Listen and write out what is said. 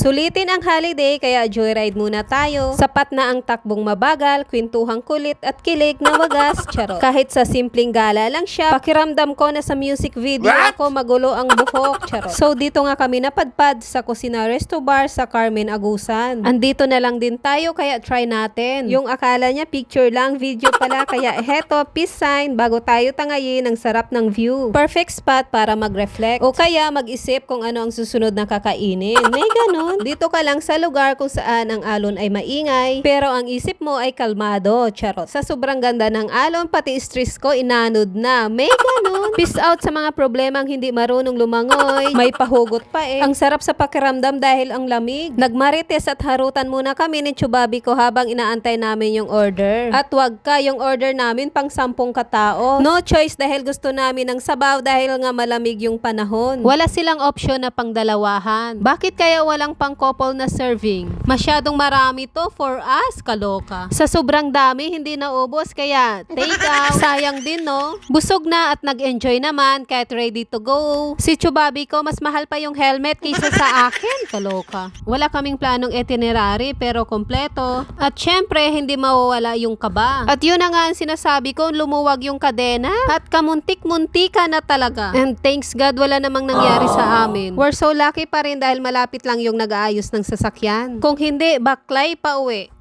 Sulitin ang holiday kaya joyride muna tayo. Sapat na ang takbong mabagal, kwentuhang kulit at kilig na wagas. Charot. Kahit sa simpleng gala lang siya, pakiramdam ko na sa music video ako magulo ang buhok. Charot. So dito nga kami napadpad sa Kusina Resto Bar sa Carmen Agusan. Andito na lang din tayo kaya try natin. Yung akala niya picture lang, video pala, kaya heto, peace sign bago tayo tangayin ang sarap ng view. Perfect spot para mag-reflect o kaya mag-isip kung ano ang susunod na kakainin. May ganun. Dito ka lang sa lugar kung saan ang alon ay maingay pero ang isip mo ay kalmado. Charot. Sa sobrang ganda ng alon, pati stress ko inanod na. May ganun. Peace out sa mga problemang hindi marunong lumangoy. May pahugot pa eh. Ang sarap sa pakiramdam dahil ang lamig. Nagmarites at harutan muna kami ni Chubabi ko habang inaantay namin yung order. At wag ka, yung order namin pang 10 katao. No choice dahil gusto namin ng sabaw dahil nga malamig yung panahon. Wala silang option na pang dalawahan. Bakit kaya walang pang couple na serving? Masyadong marami to for us, kaloka. Sa sobrang dami, hindi naubos kaya take out. Sayang din no? Busog na at nag-enjoy naman kahit ready to go. Si Chubabi ko, mas mahal pa yung helmet kaysa sa akin, kaloka. Wala kaming planong itinerary pero kompleto. At syempre, hindi mawawala yung kaba. At yun na nga ang sinasabi ko, lumuwag yung kadena at kamuntik-muntika na talaga. And thanks God, wala namang nangyari sa amin. We're so lucky pa rin dahil malapit lang yung nag-aayos ng sasakyan. Kung hindi, baklay pa uwi.